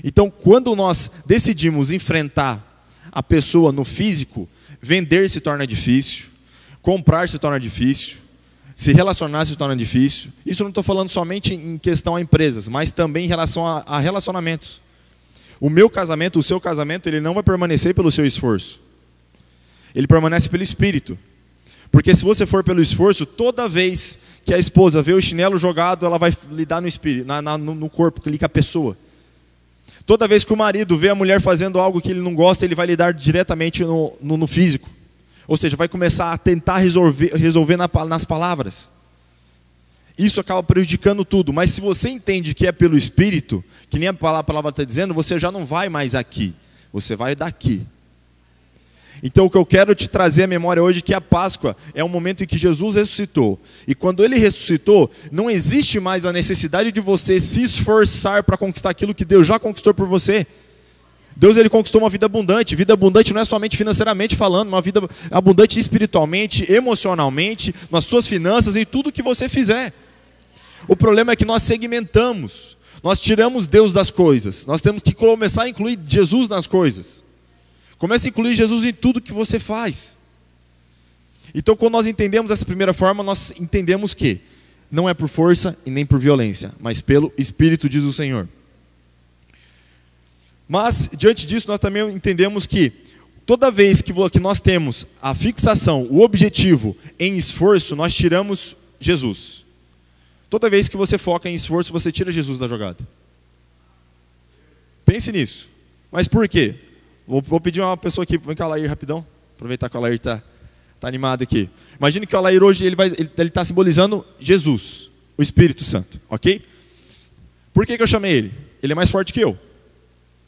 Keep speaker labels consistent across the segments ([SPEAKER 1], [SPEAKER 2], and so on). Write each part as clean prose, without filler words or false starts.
[SPEAKER 1] Então, quando nós decidimos enfrentar a pessoa no físico, vender se torna difícil, comprar se torna difícil, se relacionar se torna difícil. Isso eu não estou falando somente em questão a empresas, mas também em relação a relacionamentos. O meu casamento, o seu casamento, ele não vai permanecer pelo seu esforço. Ele permanece pelo Espírito. Porque se você for pelo esforço, toda vez que a esposa vê o chinelo jogado, ela vai lidar no espírito, no corpo, com a pessoa. Toda vez que o marido vê a mulher fazendo algo que ele não gosta, ele vai lidar diretamente no físico. Ou seja, vai começar a tentar resolver nas palavras. Isso acaba prejudicando tudo. Mas se você entende que é pelo Espírito, que nem a palavra está dizendo, você já não vai mais aqui. Você vai daqui. Então o que eu quero te trazer à memória hoje é que a Páscoa é um momento em que Jesus ressuscitou. E quando Ele ressuscitou, não existe mais a necessidade de você se esforçar para conquistar aquilo que Deus já conquistou por você. Deus, Ele conquistou uma vida abundante. Vida abundante não é somente financeiramente falando, uma vida abundante espiritualmente, emocionalmente, nas suas finanças e tudo que você fizer. O problema é que nós segmentamos. Nós tiramos Deus das coisas. Nós temos que começar a incluir Jesus nas coisas. Comece a incluir Jesus em tudo que você faz. Então, quando nós entendemos essa primeira forma, nós entendemos que não é por força e nem por violência, mas pelo Espírito, diz o Senhor. Mas, diante disso, nós também entendemos que toda vez que nós temos a fixação, o objetivo em esforço, nós tiramos Jesus. Toda vez que você foca em esforço, você tira Jesus da jogada. Pense nisso. Mas por quê? Vou pedir uma pessoa aqui, vem cá, Alair, rapidão. Aproveitar que o Alair está animado aqui. Imagine que o Alair hoje ele está simbolizando Jesus, o Espírito Santo, ok? Por que eu chamei ele? Ele é mais forte que eu,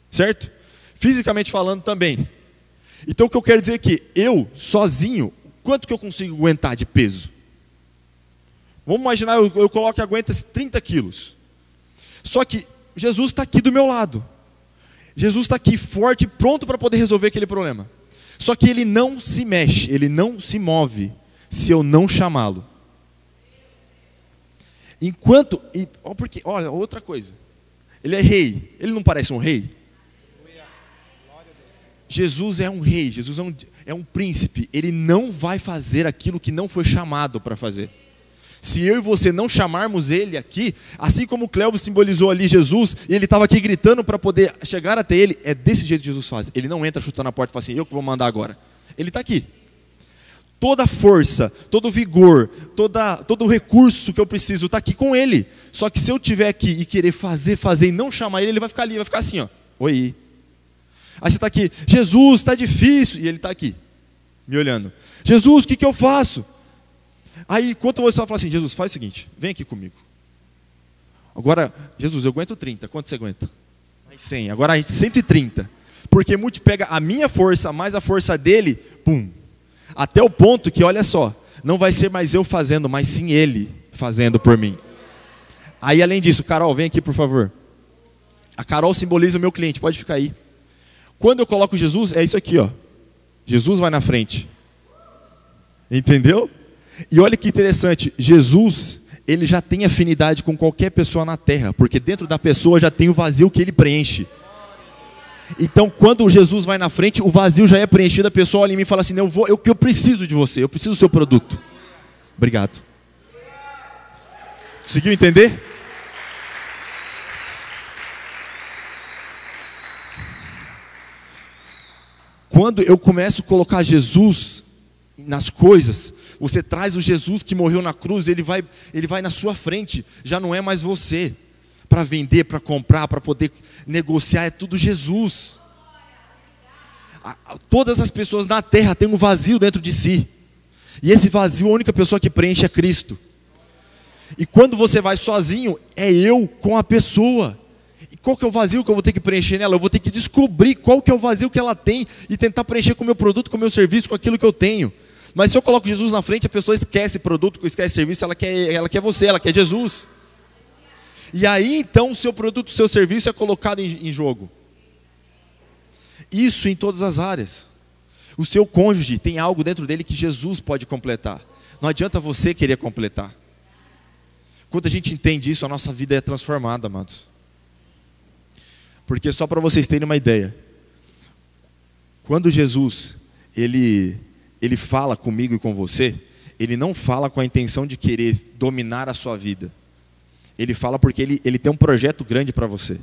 [SPEAKER 1] certo? Fisicamente falando também. Então o que eu quero dizer é que eu, sozinho, quanto que eu consigo aguentar de peso? Vamos imaginar, eu coloco e aguento 30 quilos. Só que Jesus está aqui do meu lado. Jesus está aqui forte, pronto para poder resolver aquele problema. Só que ele não se mexe, ele não se move, se eu não chamá-lo. Porque, olha, outra coisa. Ele é rei, ele não parece um rei? Jesus é um rei, Jesus é um príncipe. Ele não vai fazer aquilo que não foi chamado para fazer. Se eu e você não chamarmos ele aqui, assim como o Cléo simbolizou ali Jesus, e ele estava aqui gritando para poder chegar até ele, é desse jeito que Jesus faz. Ele não entra chutando a porta e fala assim, eu que vou mandar agora. Ele está aqui. Toda força, todo vigor, todo recurso que eu preciso está aqui com ele. Só que se eu estiver aqui e querer fazer e não chamar ele, ele vai ficar ali, vai ficar assim, ó. Oi. Aí você está aqui, Jesus, está difícil. E ele está aqui, me olhando. Jesus, o que eu faço? Aí, enquanto você fala assim, Jesus, faz o seguinte, vem aqui comigo. Agora, Jesus, eu aguento 30, quanto você aguenta? 100, agora 130. Porque pega a minha força, mais a força dele, pum. Até o ponto que, olha só, não vai ser mais eu fazendo, mas sim ele fazendo por mim. Aí, além disso, Carol, vem aqui, por favor. A Carol simboliza o meu cliente, pode ficar aí. Quando eu coloco Jesus, é isso aqui, ó. Jesus vai na frente. Entendeu? E olha que interessante, Jesus, ele já tem afinidade com qualquer pessoa na terra, porque dentro da pessoa já tem o vazio que ele preenche. Então, quando Jesus vai na frente, o vazio já é preenchido, a pessoa olha em mim e fala assim, eu preciso de você, eu preciso do seu produto. Obrigado. Conseguiu entender? Quando eu começo a colocar Jesus nas coisas, você traz o Jesus que morreu na cruz, ele vai na sua frente, já não é mais você, para vender, para comprar, para poder negociar, é tudo Jesus. Todas as pessoas na terra têm um vazio dentro de si, e esse vazio, a única pessoa que preenche é Cristo. E quando você vai sozinho, é eu com a pessoa. E qual que é o vazio que eu vou ter que preencher nela? Eu vou ter que descobrir qual que é o vazio que ela tem, e tentar preencher com o meu produto, com o meu serviço, com aquilo que eu tenho. Mas se eu coloco Jesus na frente, a pessoa esquece produto, esquece serviço, ela quer você, ela quer Jesus. E aí então o seu produto, o seu serviço é colocado em jogo. Isso em todas as áreas. O seu cônjuge tem algo dentro dele que Jesus pode completar. Não adianta você querer completar. Quando a gente entende isso, a nossa vida é transformada, amados. Porque só para vocês terem uma ideia, quando Jesus ele fala comigo e com você, ele não fala com a intenção de querer dominar a sua vida. Ele fala porque ele tem um projeto grande para você.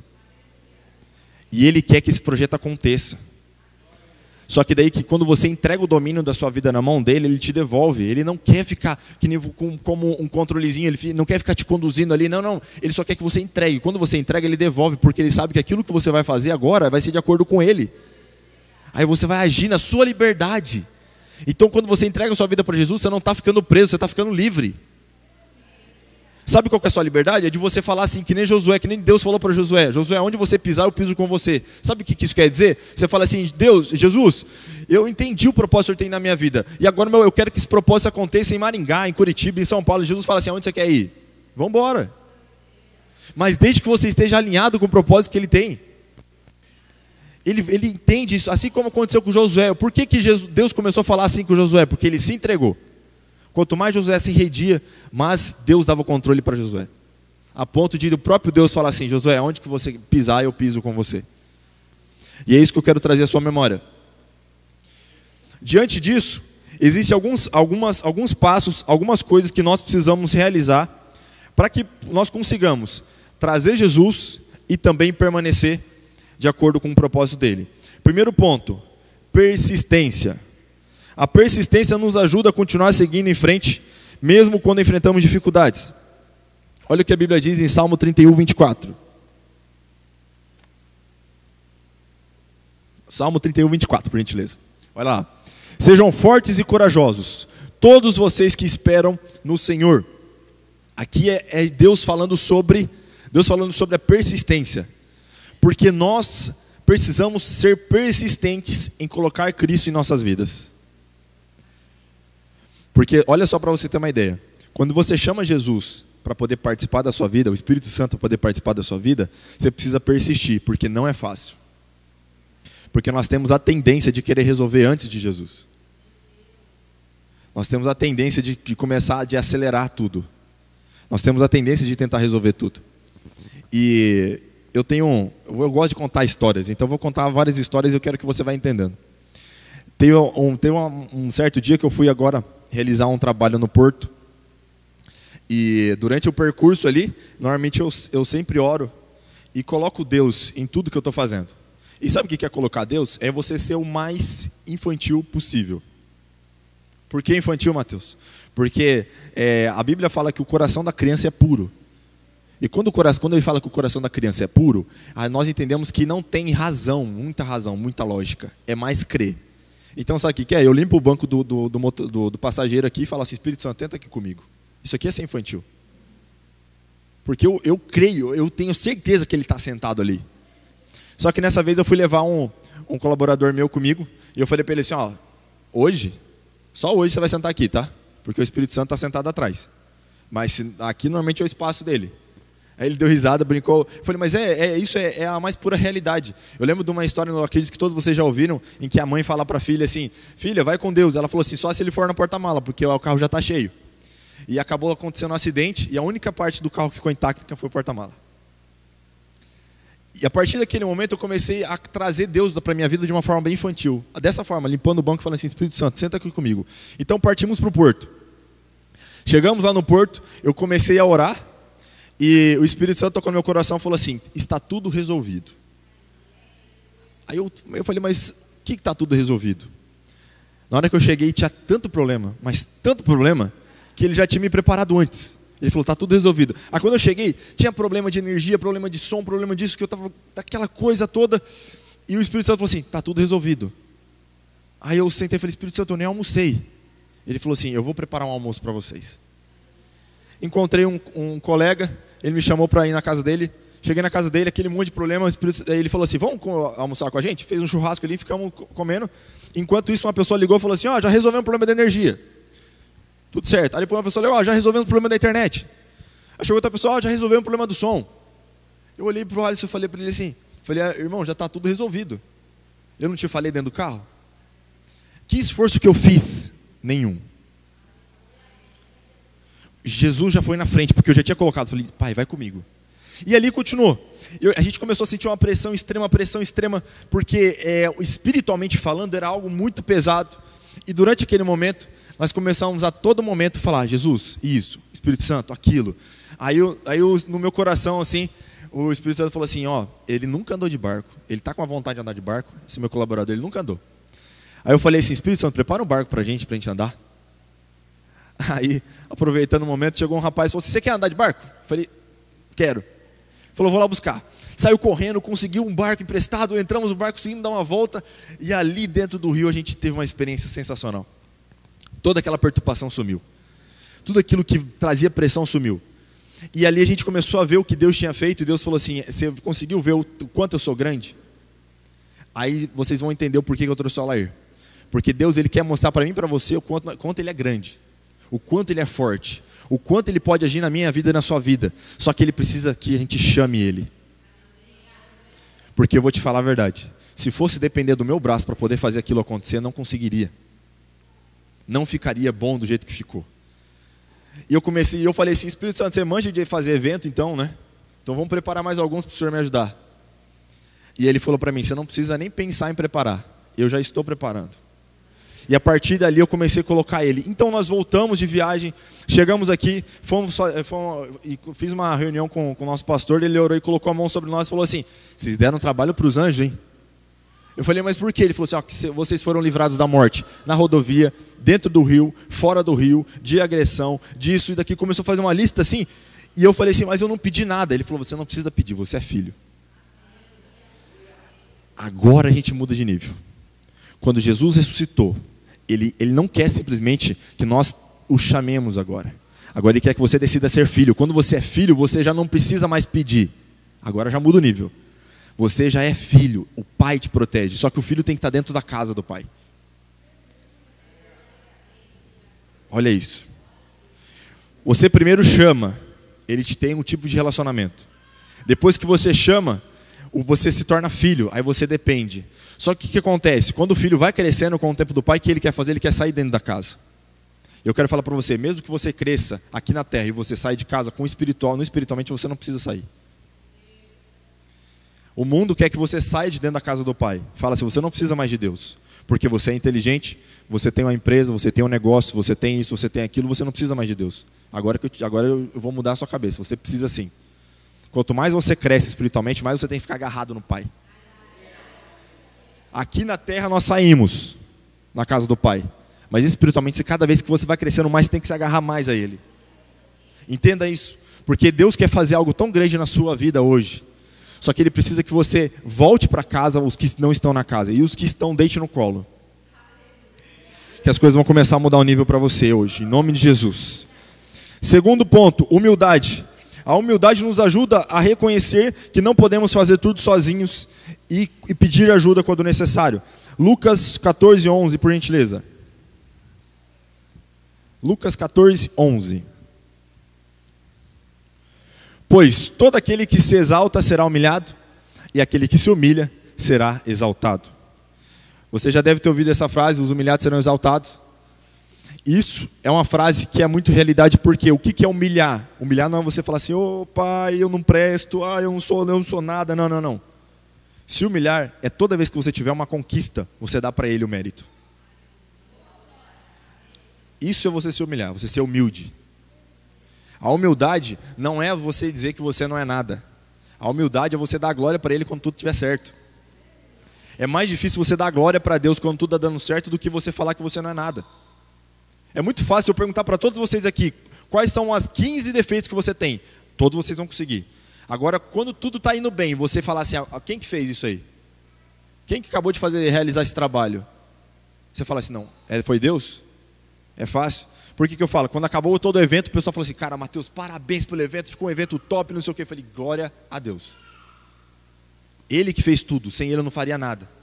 [SPEAKER 1] E ele quer que esse projeto aconteça. Só que daí que quando você entrega o domínio da sua vida na mão dele, ele te devolve. Ele não quer ficar como um controlezinho, ele não quer ficar te conduzindo ali. Não. Ele só quer que você entregue. Quando você entrega, ele devolve, porque ele sabe que aquilo que você vai fazer agora vai ser de acordo com ele. Aí você vai agir na sua liberdade. Então quando você entrega a sua vida para Jesus, você não está ficando preso, você está ficando livre. Sabe qual que é a sua liberdade? É de você falar assim, que nem Josué, que nem Deus falou para Josué. Josué, onde você pisar, eu piso com você. Sabe o que isso quer dizer? Você fala assim, Deus, Jesus, eu entendi o propósito que o Senhor tem na minha vida. E agora eu quero que esse propósito aconteça em Maringá, em Curitiba, em São Paulo. E Jesus fala assim, aonde você quer ir? Vamos embora. Mas desde que você esteja alinhado com o propósito que Ele tem. Ele entende isso, assim como aconteceu com Josué. Por que Deus começou a falar assim com Josué? Porque ele se entregou. Quanto mais Josué se rendia, mais Deus dava o controle para Josué. A ponto de o próprio Deus falar assim, Josué, onde que você pisar, eu piso com você. E é isso que eu quero trazer à sua memória. Diante disso, existem alguns passos, algumas coisas que nós precisamos realizar para que nós consigamos trazer Jesus e também permanecer de acordo com o propósito dele. Primeiro ponto, persistência. A persistência nos ajuda a continuar seguindo em frente, mesmo quando enfrentamos dificuldades. Olha o que a Bíblia diz em Salmo 31, 24. Salmo 31, 24, por gentileza. Olha lá. Sejam fortes e corajosos, todos vocês que esperam no Senhor. Aqui é Deus falando sobre a persistência. Porque nós precisamos ser persistentes em colocar Cristo em nossas vidas. Porque, olha só para você ter uma ideia. Quando você chama Jesus para poder participar da sua vida, o Espírito Santo para poder participar da sua vida, você precisa persistir, porque não é fácil. Porque nós temos a tendência de querer resolver antes de Jesus. Nós temos a tendência de começar a acelerar tudo. Nós temos a tendência de tentar resolver tudo. E eu gosto de contar histórias, então eu vou contar várias histórias e eu quero que você vá entendendo. Teve um certo dia que eu fui agora realizar um trabalho no Porto. E durante o percurso ali, normalmente eu sempre oro e coloco Deus em tudo que eu estou fazendo. E sabe o que é colocar Deus? É você ser o mais infantil possível. Por que infantil, Mateus? Porque a Bíblia fala que o coração da criança é puro. E quando ele fala que o coração da criança é puro, nós entendemos que não tem razão, muita lógica. É mais crer. Então sabe o que é? Eu limpo o banco do passageiro aqui e falo assim, Espírito Santo, tenta aqui comigo. Isso aqui é ser infantil. Porque eu creio, eu tenho certeza que ele está sentado ali. Só que nessa vez eu fui levar um colaborador meu comigo, e eu falei para ele assim, ó, só hoje você vai sentar aqui, tá? Porque o Espírito Santo está sentado atrás. Mas aqui normalmente é o espaço dele. Aí ele deu risada, brincou. Eu falei, mas isso é a mais pura realidade. Eu lembro de uma história, eu acredito que todos vocês já ouviram, em que a mãe fala para a filha assim, filha, vai com Deus. Ela falou assim, só se ele for na porta-mala, porque o carro já está cheio. E acabou acontecendo um acidente, e a única parte do carro que ficou intacta foi o porta-mala. E a partir daquele momento eu comecei a trazer Deus para a minha vida de uma forma bem infantil. Dessa forma, limpando o banco e falando assim, Espírito Santo, senta aqui comigo. Então partimos para o Porto. Chegamos lá no Porto, eu comecei a orar, e o Espírito Santo tocou no meu coração e falou assim, está tudo resolvido. Aí eu falei, mas o que está tudo resolvido? Na hora que eu cheguei tinha tanto problema, mas tanto problema, que ele já tinha me preparado antes. Ele falou, está tudo resolvido. Aí quando eu cheguei, tinha problema de energia, problema de som, problema disso, que eu estava daquela coisa toda. E o Espírito Santo falou assim, está tudo resolvido. Aí eu sentei e falei, Espírito Santo, eu nem almocei. Ele falou assim, eu vou preparar um almoço para vocês. Encontrei um colega, ele me chamou para ir na casa dele. Cheguei na casa dele, aquele monte de problema. Ele falou assim, vamos almoçar com a gente? Fez um churrasco ali, ficamos comendo. Enquanto isso, uma pessoa ligou e falou assim, já resolvemos o problema da energia. Tudo certo. Aí depois uma pessoa ligou, já resolvemos o problema da internet. Aí chegou outra pessoa, já resolvemos o problema do som. Eu olhei para o Alisson e falei para ele assim, irmão, já está tudo resolvido. Eu não te falei dentro do carro? Que esforço que eu fiz? Nenhum. Jesus já foi na frente, porque eu já tinha colocado. Falei, pai, vai comigo. E ali continuou. A gente começou a sentir uma pressão extrema, porque espiritualmente falando era algo muito pesado. E durante aquele momento, nós começamos a todo momento falar, Jesus, isso, Espírito Santo, aquilo. Aí no meu coração, assim, o Espírito Santo falou assim, ele nunca andou de barco, ele está com a vontade de andar de barco, esse meu colaborador, ele nunca andou. Aí eu falei assim, Espírito Santo, prepara um barco para a gente andar. Aí, aproveitando o momento, chegou um rapaz e falou assim, você quer andar de barco? Eu falei, quero. Ele falou, vou lá buscar. Saiu correndo, conseguiu um barco emprestado, entramos no barco, conseguimos dar uma volta, e ali dentro do rio a gente teve uma experiência sensacional. Toda aquela perturbação sumiu. Tudo aquilo que trazia pressão sumiu. E ali a gente começou a ver o que Deus tinha feito, e Deus falou assim, você conseguiu ver o quanto eu sou grande? Aí vocês vão entender o porquê que eu trouxe o Alair. Porque Deus, ele quer mostrar para mim e para você o quanto ele é grande, o quanto ele é forte, o quanto ele pode agir na minha vida e na sua vida. Só que ele precisa que a gente chame ele. Porque eu vou te falar a verdade, se fosse depender do meu braço para poder fazer aquilo acontecer, não conseguiria. Não ficaria bom do jeito que ficou. E eu falei assim, Espírito Santo, você manja de fazer evento então, né? Então vamos preparar mais alguns para o Senhor me ajudar. E ele falou para mim, você não precisa nem pensar em preparar, eu já estou preparando. E a partir dali eu comecei a colocar ele. Então nós voltamos de viagem, chegamos aqui, e fiz uma reunião com o nosso pastor, ele orou e colocou a mão sobre nós e falou assim, vocês deram trabalho para os anjos, hein? Eu falei, mas por quê? Ele falou assim, vocês foram livrados da morte, na rodovia, dentro do rio, fora do rio, de agressão, disso e daqui. Começou a fazer uma lista assim, e eu falei assim, mas eu não pedi nada. Ele falou, você não precisa pedir, você é filho. Agora a gente muda de nível. Quando Jesus ressuscitou, ele não quer simplesmente que nós o chamemos agora. Agora ele quer que você decida ser filho. Quando você é filho, você já não precisa mais pedir. Agora já muda o nível. Você já é filho, o pai te protege. Só que o filho tem que estar dentro da casa do pai. Olha isso. Você primeiro chama, ele te tem um tipo de relacionamento. Depois que você chama, você se torna filho, aí você depende. Só que o que acontece? Quando o filho vai crescendo com o tempo do pai, o que ele quer fazer? Ele quer sair dentro da casa. Eu quero falar para você, mesmo que você cresça aqui na terra e você saia de casa com o espiritual, no espiritualmente você não precisa sair. O mundo quer que você saia de dentro da casa do pai. Fala assim, você não precisa mais de Deus. Porque você é inteligente, você tem uma empresa, você tem um negócio, você tem isso, você tem aquilo, você não precisa mais de Deus. Agora eu vou mudar a sua cabeça, você precisa sim. Quanto mais você cresce espiritualmente, mais você tem que ficar agarrado no pai. Aqui na terra nós saímos na casa do pai. Mas espiritualmente, cada vez que você vai crescendo mais, você tem que se agarrar mais a ele. Entenda isso. Porque Deus quer fazer algo tão grande na sua vida hoje. Só que ele precisa que você volte para casa, os que não estão na casa. E os que estão, deite no colo. Que as coisas vão começar a mudar o nível para você hoje. Em nome de Jesus. Segundo ponto, humildade. A humildade nos ajuda a reconhecer que não podemos fazer tudo sozinhos e pedir ajuda quando necessário. Lucas 14, 11, por gentileza. Lucas 14, 11. Pois todo aquele que se exalta será humilhado, e aquele que se humilha será exaltado. Você já deve ter ouvido essa frase, os humilhados serão exaltados. Isso é uma frase que é muito realidade, porque o que é humilhar? Humilhar não é você falar assim, ô pai, eu não presto, eu não sou nada. Não, não, não. Se humilhar é toda vez que você tiver uma conquista, você dá para ele o mérito. Isso é você se humilhar, você ser humilde. A humildade não é você dizer que você não é nada. A humildade é você dar a glória para ele quando tudo estiver certo. É mais difícil você dar a glória para Deus quando tudo está dando certo do que você falar que você não é nada. É muito fácil eu perguntar para todos vocês aqui, quais são as 15 defeitos que você tem? Todos vocês vão conseguir. Agora, quando tudo está indo bem, você falar assim, quem que fez isso aí? Quem que acabou de realizar esse trabalho? Você fala assim, não, foi Deus? É fácil. Por que eu falo? Quando acabou todo o evento, o pessoal falou assim, cara, Mateus, parabéns pelo evento, ficou um evento top, não sei o que. Eu falei, glória a Deus. Ele que fez tudo, sem ele eu não faria nada.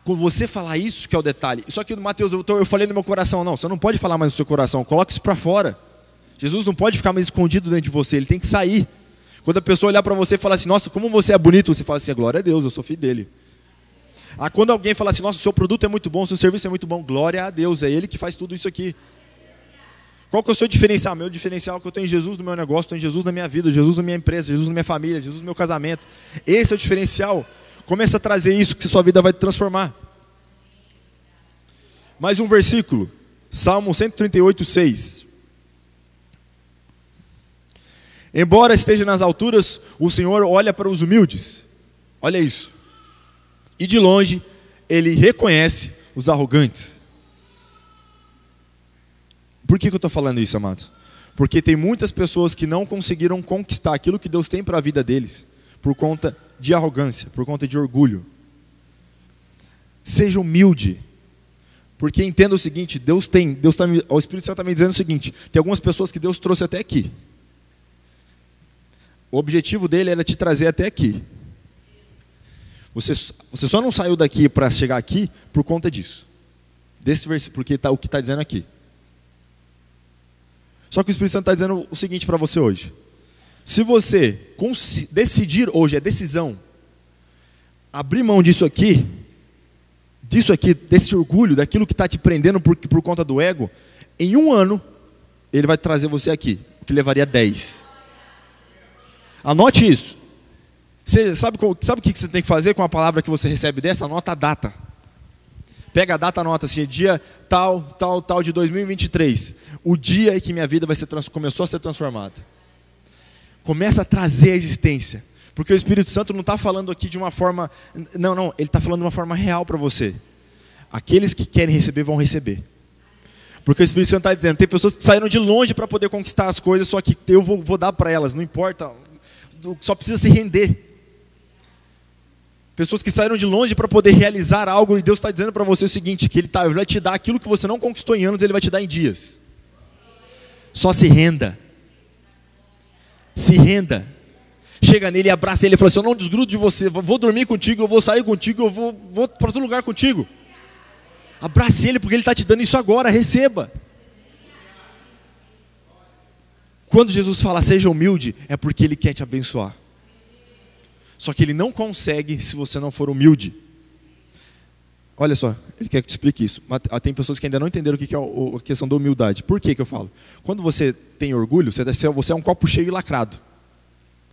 [SPEAKER 1] Com você falar isso que é o detalhe. Só que, Mateus, eu falei no meu coração, não, você não pode falar mais no seu coração, coloque isso para fora. Jesus não pode ficar mais escondido dentro de você, ele tem que sair. Quando a pessoa olhar para você e falar assim, nossa, como você é bonito, você fala assim, glória a Deus, eu sou filho dele. Quando alguém fala assim, nossa, o seu produto é muito bom, o seu serviço é muito bom, glória a Deus, é ele que faz tudo isso aqui. Qual que é o seu diferencial? Meu diferencial é que eu tenho Jesus no meu negócio, tenho Jesus na minha vida, Jesus na minha empresa, Jesus na minha família, Jesus no meu casamento. Esse é o diferencial. Começa a trazer isso que sua vida vai transformar. Mais um versículo. Salmo 138, 6. Embora esteja nas alturas, o Senhor olha para os humildes. Olha isso. E de longe, Ele reconhece os arrogantes. Por que eu estou falando isso, amados? Porque tem muitas pessoas que não conseguiram conquistar aquilo que Deus tem para a vida deles, por conta de arrogância, por conta de orgulho. Seja humilde. Porque entenda o seguinte, o Espírito Santo está me dizendo o seguinte, tem algumas pessoas que Deus trouxe até aqui. O objetivo dele era te trazer até aqui. Você só não saiu daqui para chegar aqui por conta disso. Desse versículo, porque o que está dizendo aqui. Só que o Espírito Santo está dizendo o seguinte para você hoje. Se você decidir hoje, é decisão, abrir mão disso aqui, desse orgulho, daquilo que está te prendendo por conta do ego, em 1 ano, Ele vai trazer você aqui, o que levaria 10. Anote isso. Você sabe o que você tem que fazer com a palavra que você recebe dessa? Anota a data. Pega a data, anota assim, dia tal de 2023. O dia em que minha vida começou a ser transformada. Começa a trazer a existência. Porque o Espírito Santo não está falando aqui de uma forma... Não, ele está falando de uma forma real para você. Aqueles que querem receber, vão receber. Porque o Espírito Santo está dizendo, tem pessoas que saíram de longe para poder conquistar as coisas, só que eu vou dar para elas, não importa, só precisa se render. Pessoas que saíram de longe para poder realizar algo, e Deus está dizendo para você o seguinte, que Ele vai te dar aquilo que você não conquistou em anos, Ele vai te dar em dias. Só se renda. Se renda. Chega nele, abraça ele e fala assim, eu não desgrudo de você, vou dormir contigo, eu vou sair contigo, eu vou para outro lugar contigo. Abrace ele, porque ele está te dando isso agora, receba. Quando Jesus fala, seja humilde, é porque Ele quer te abençoar. Só que Ele não consegue se você não for humilde. Olha só, Ele quer que eu te explique isso. Mas tem pessoas que ainda não entenderam o que é a questão da humildade. Por que eu falo? Quando você tem orgulho, você é um copo cheio e lacrado.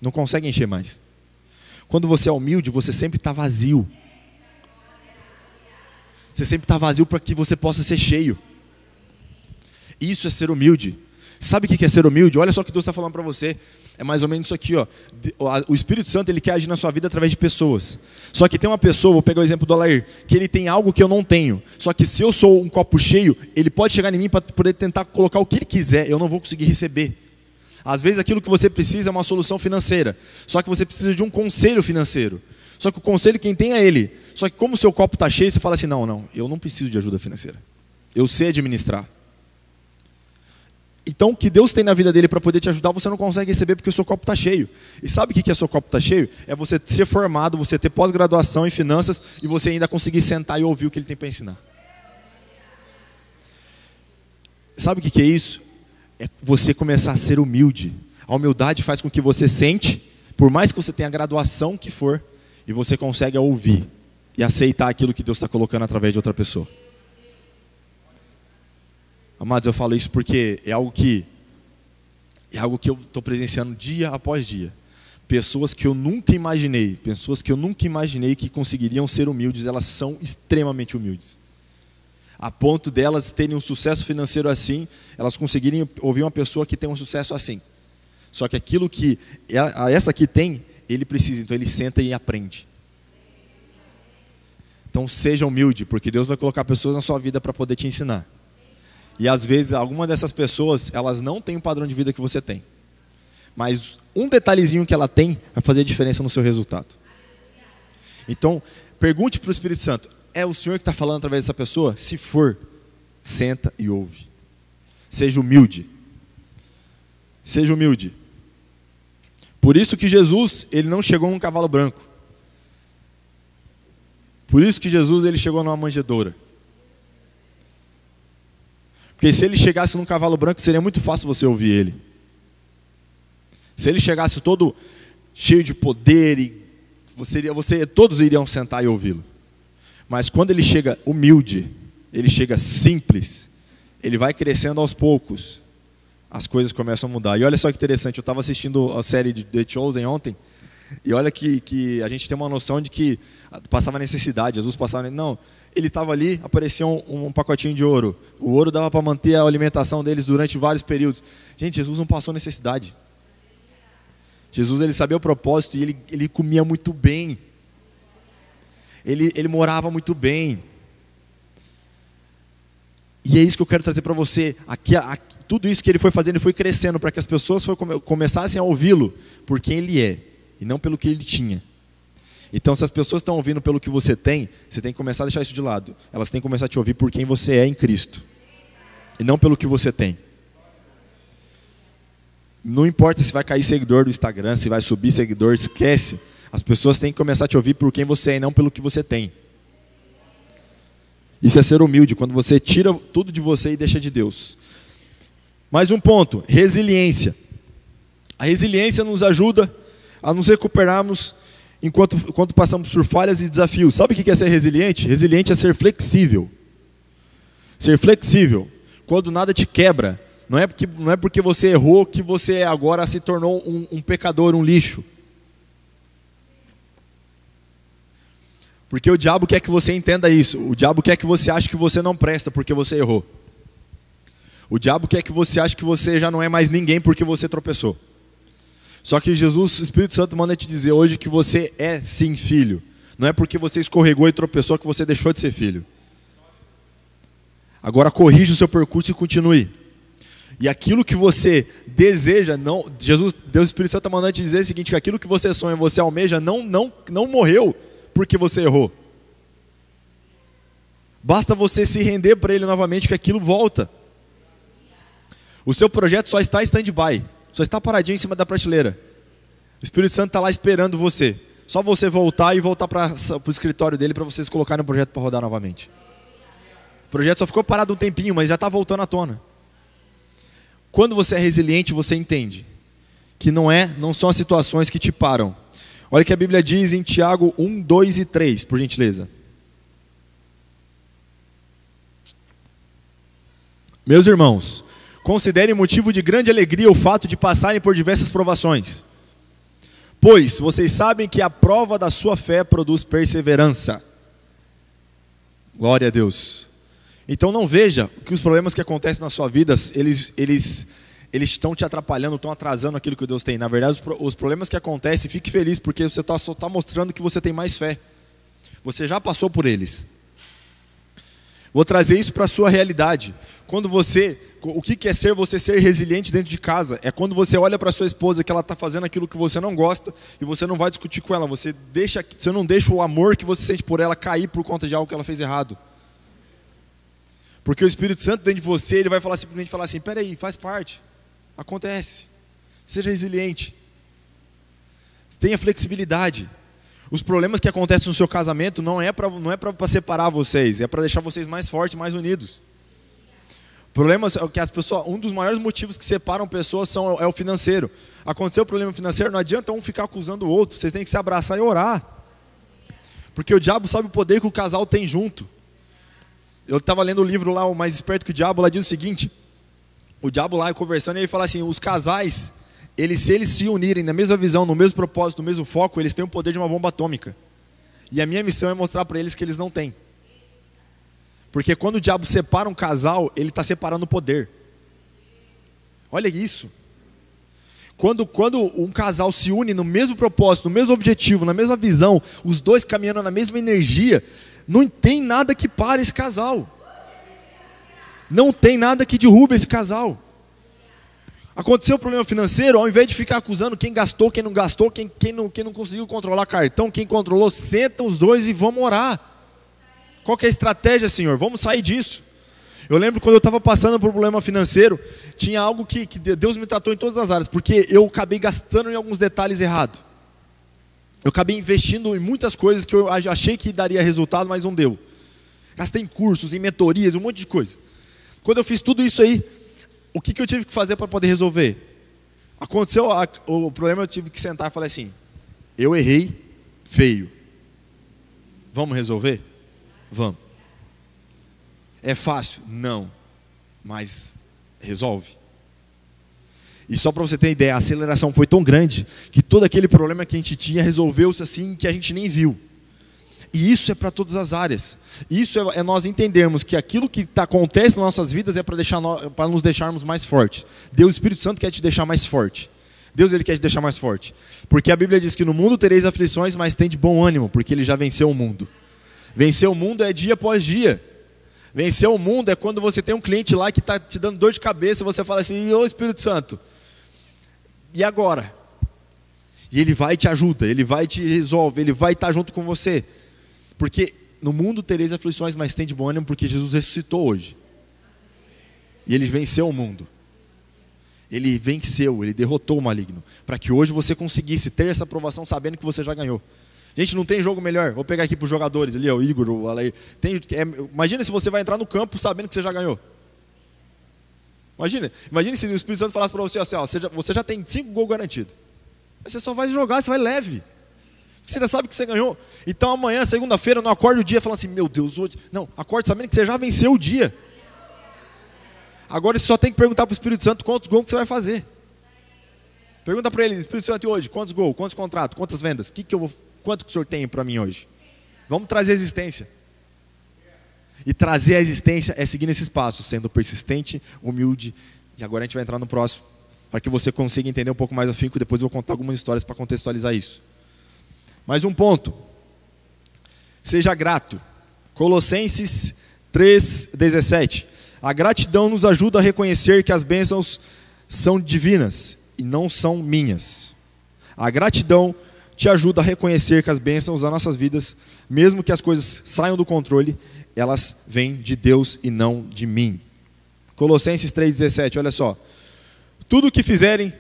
[SPEAKER 1] Não consegue encher mais. Quando você é humilde, você sempre está vazio. Você sempre está vazio para que você possa ser cheio. Isso é ser humilde. Sabe o que é ser humilde? Olha só o que Deus está falando para você. É mais ou menos isso aqui, ó. O Espírito Santo, ele quer agir na sua vida através de pessoas. Só que tem uma pessoa, vou pegar o exemplo do Alair, que ele tem algo que eu não tenho. Só que se eu sou um copo cheio, ele pode chegar em mim para poder tentar colocar o que ele quiser. Eu não vou conseguir receber. Às vezes aquilo que você precisa é uma solução financeira. Só que você precisa de um conselho financeiro. Só que o conselho quem tem é ele. Só que como o seu copo está cheio, você fala assim, não, eu não preciso de ajuda financeira. Eu sei administrar. Então o que Deus tem na vida dele para poder te ajudar, você não consegue receber porque o seu copo está cheio. E sabe o que é seu copo está cheio? É você ser formado, você ter pós-graduação em finanças e você ainda conseguir sentar e ouvir o que ele tem para ensinar. Sabe o que é isso? É você começar a ser humilde. A humildade faz com que você sente, por mais que você tenha a graduação que for, e você consegue ouvir e aceitar aquilo que Deus está colocando através de outra pessoa. Amados, eu falo isso porque é algo que eu estou presenciando dia após dia. Pessoas que eu nunca imaginei que conseguiriam ser humildes, elas são extremamente humildes. A ponto delas terem um sucesso financeiro assim, elas conseguirem ouvir uma pessoa que tem um sucesso assim. Só que aquilo que essa aqui tem, ele precisa, então ele senta e aprende. Então seja humilde, porque Deus vai colocar pessoas na sua vida para poder te ensinar. E às vezes, alguma dessas pessoas, elas não têm o padrão de vida que você tem. Mas um detalhezinho que ela tem vai fazer a diferença no seu resultado. Então, pergunte para o Espírito Santo, é o Senhor que está falando através dessa pessoa? Se for, senta e ouve. Seja humilde. Seja humilde. Por isso que Jesus, ele não chegou num cavalo branco. Por isso que Jesus, ele chegou numa manjedoura. Porque se ele chegasse num cavalo branco, seria muito fácil você ouvir ele. Se ele chegasse todo cheio de poder, e todos iriam sentar e ouvi-lo. Mas quando ele chega humilde, ele chega simples, ele vai crescendo aos poucos. as coisas começam a mudar. E olha só que interessante, eu estava assistindo a série de The Chosen ontem, e olha que a gente tem uma noção de que passava necessidade, Jesus passava... Não, ele estava ali, aparecia um pacotinho de ouro. O ouro dava para manter a alimentação deles durante vários períodos. Gente, Jesus não passou necessidade. Jesus, ele sabia o propósito e ele comia muito bem. Ele morava muito bem. E é isso que eu quero trazer para você. Tudo isso que ele foi fazendo, ele foi crescendo para que as pessoas começassem a ouvi-lo por quem ele é e não pelo que ele tinha. Então, se as pessoas estão ouvindo pelo que você tem que começar a deixar isso de lado. Elas têm que começar a te ouvir por quem você é em Cristo e não pelo que você tem. Não importa se vai cair seguidor do Instagram, se vai subir seguidor, esquece. As pessoas têm que começar a te ouvir por quem você é e não pelo que você tem. Isso é ser humilde, quando você tira tudo de você e deixa de Deus. Mais um ponto, resiliência. A resiliência nos ajuda a nos recuperarmos enquanto passamos por falhas e desafios. Sabe o que é ser resiliente? Resiliente é ser flexível. Ser flexível. Quando nada te quebra. Não é porque você errou que você agora se tornou um pecador, um lixo. Porque o diabo quer que você entenda isso. O diabo quer que você ache que você não presta porque você errou. O diabo quer que você ache que você já não é mais ninguém porque você tropeçou. Só que Jesus, o Espírito Santo manda te dizer hoje que você é sim filho. Não é porque você escorregou e tropeçou que você deixou de ser filho. Agora corrija o seu percurso e continue. E aquilo que você deseja, Deus, o Espírito Santo está mandando te dizer o seguinte, que aquilo que você sonha, você almeja, não morreu porque você errou. Basta você se render para Ele novamente que aquilo volta. O seu projeto só está em stand-by, só está paradinho em cima da prateleira. O Espírito Santo está lá esperando você. Só você voltar e voltar para o escritório dele para vocês colocarem o projeto para rodar novamente. O projeto só ficou parado um tempinho, mas já está voltando à tona. Quando você é resiliente, você entende que não são as situações que te param. Olha o que a Bíblia diz em Tiago 1, 2 e 3, por gentileza. Meus irmãos, considerem motivo de grande alegria o fato de passarem por diversas provações. Pois vocês sabem que a prova da sua fé produz perseverança. Glória a Deus. Então não veja que os problemas que acontecem na sua vida, eles estão te atrapalhando, estão atrasando aquilo que Deus tem. Na verdade, os problemas que acontecem, fique feliz, porque você só está mostrando que você tem mais fé. Você já passou por eles. Vou trazer isso para a sua realidade. O que é você ser resiliente dentro de casa? É quando você olha para sua esposa que ela está fazendo aquilo que você não gosta e você não vai discutir com ela. Você não deixa o amor que você sente por ela cair por conta de algo que ela fez errado. Porque o Espírito Santo dentro de você, ele vai simplesmente falar assim, peraí, faz parte, acontece, seja resiliente, tenha flexibilidade. Os problemas que acontecem no seu casamento não é para separar vocês, é para deixar vocês mais fortes, mais unidos. Problemas que as pessoas, um dos maiores motivos que separam pessoas é o financeiro. Aconteceu o problema financeiro, não adianta um ficar acusando o outro, vocês têm que se abraçar e orar. Porque o diabo sabe o poder que o casal tem junto. Eu estava lendo o livro lá, O Mais Esperto que o Diabo, lá diz o seguinte, o diabo lá conversando, ele fala assim, os casais, se eles se unirem na mesma visão, no mesmo propósito, no mesmo foco, eles têm o poder de uma bomba atômica. E a minha missão é mostrar para eles que eles não têm. Porque quando o diabo separa um casal, ele está separando o poder. Olha isso. Quando um casal se une no mesmo propósito, no mesmo objetivo, na mesma visão, os dois caminhando na mesma energia, não tem nada que pare esse casal. Não tem nada que derrube esse casal. Aconteceu o problema financeiro, ao invés de ficar acusando quem gastou, quem não gastou, quem não conseguiu controlar cartão, quem controlou, senta os dois e vamos orar. Qual que é a estratégia, Senhor? Vamos sair disso. Eu lembro quando eu estava passando por um problema financeiro, tinha algo que Deus me tratou em todas as áreas, porque eu acabei gastando em alguns detalhes errados. Eu acabei investindo em muitas coisas que eu achei que daria resultado, mas não deu. Gastei em cursos, em mentorias, um monte de coisa. Quando eu fiz tudo isso aí, o que eu tive que fazer para poder resolver? Aconteceu o problema, eu tive que sentar e falar assim, eu errei feio. Vamos resolver? Vamos. É fácil? Não. Mas resolve. E só para você ter ideia, a aceleração foi tão grande que todo aquele problema que a gente tinha resolveu-se assim que a gente nem viu. E isso é para todas as áreas. Isso é nós entendermos que aquilo que acontece nas nossas vidas é para nos deixarmos mais fortes. Deus, o Espírito Santo, quer te deixar mais forte. Deus, Ele quer te deixar mais forte. Porque a Bíblia diz que no mundo tereis aflições, mas tem de bom ânimo, porque Ele já venceu o mundo. Vencer o mundo é dia após dia. Vencer o mundo é quando você tem um cliente lá que está te dando dor de cabeça, e você fala assim: ô Espírito Santo, e agora? E Ele vai e te ajuda, Ele vai e te resolve, Ele vai estar junto com você. Porque no mundo tereis aflições, mas tem de bom ânimo, porque Jesus ressuscitou hoje. E Ele venceu o mundo. Ele venceu, Ele derrotou o maligno. Para que hoje você conseguisse ter essa aprovação sabendo que você já ganhou. Gente, não tem jogo melhor. Vou pegar aqui para os jogadores ali, o Igor, o Alair. Imagina se você vai entrar no campo sabendo que você já ganhou. Imagina se o Espírito Santo falasse para você assim: ó, você já tem 5 gols garantidos. Mas você só vai jogar, você vai leve. Você já sabe que você ganhou. Então amanhã, segunda-feira, não acorde o dia falando assim: meu Deus, hoje. Não, acorde sabendo que você já venceu o dia. Agora você só tem que perguntar para o Espírito Santo quantos gols que você vai fazer. Pergunta para ele: Espírito Santo, e hoje? Quantos gols? Quantos contratos? Quantas vendas? Quanto que o senhor tem para mim hoje? Vamos trazer a existência. E trazer a existência é seguir nesses passos, sendo persistente, humilde. E agora a gente vai entrar no próximo, para que você consiga entender um pouco mais afinco. Depois eu vou contar algumas histórias para contextualizar isso. Mais um ponto: seja grato. Colossenses 3,17. A gratidão nos ajuda a reconhecer que as bênçãos são divinas e não são minhas. A gratidão te ajuda a reconhecer que as bênçãos das nossas vidas, mesmo que as coisas saiam do controle, elas vêm de Deus e não de mim. Colossenses 3,17, olha só. Tudo o que fizerem,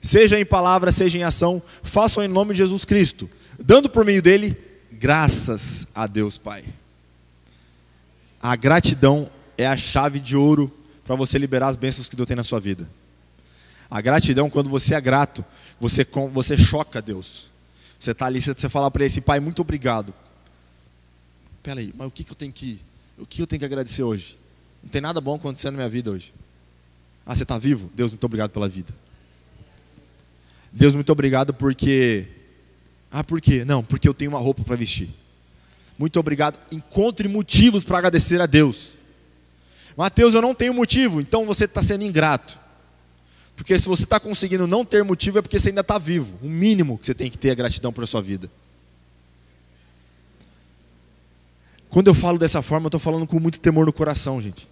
[SPEAKER 1] seja em palavra, seja em ação, façam em nome de Jesus Cristo, dando por meio dele graças a Deus Pai. A gratidão é a chave de ouro para você liberar as bênçãos que Deus tem na sua vida. A gratidão, quando você é grato, você choca Deus. Você está ali, você fala para ele assim: Pai, muito obrigado. Peraí, mas o que eu tenho que agradecer hoje? Não tem nada bom acontecendo na minha vida hoje. Ah, você está vivo? Deus, muito obrigado pela vida. Deus, muito obrigado porque... Ah, por quê? Não, porque eu tenho uma roupa para vestir. Muito obrigado. Encontre motivos para agradecer a Deus. Mateus, eu não tenho motivo. Então você está sendo ingrato. Porque se você está conseguindo não ter motivo, é porque você ainda está vivo. O mínimo que você tem que ter é gratidão por sua vida. Quando eu falo dessa forma, eu estou falando com muito temor no coração, gente.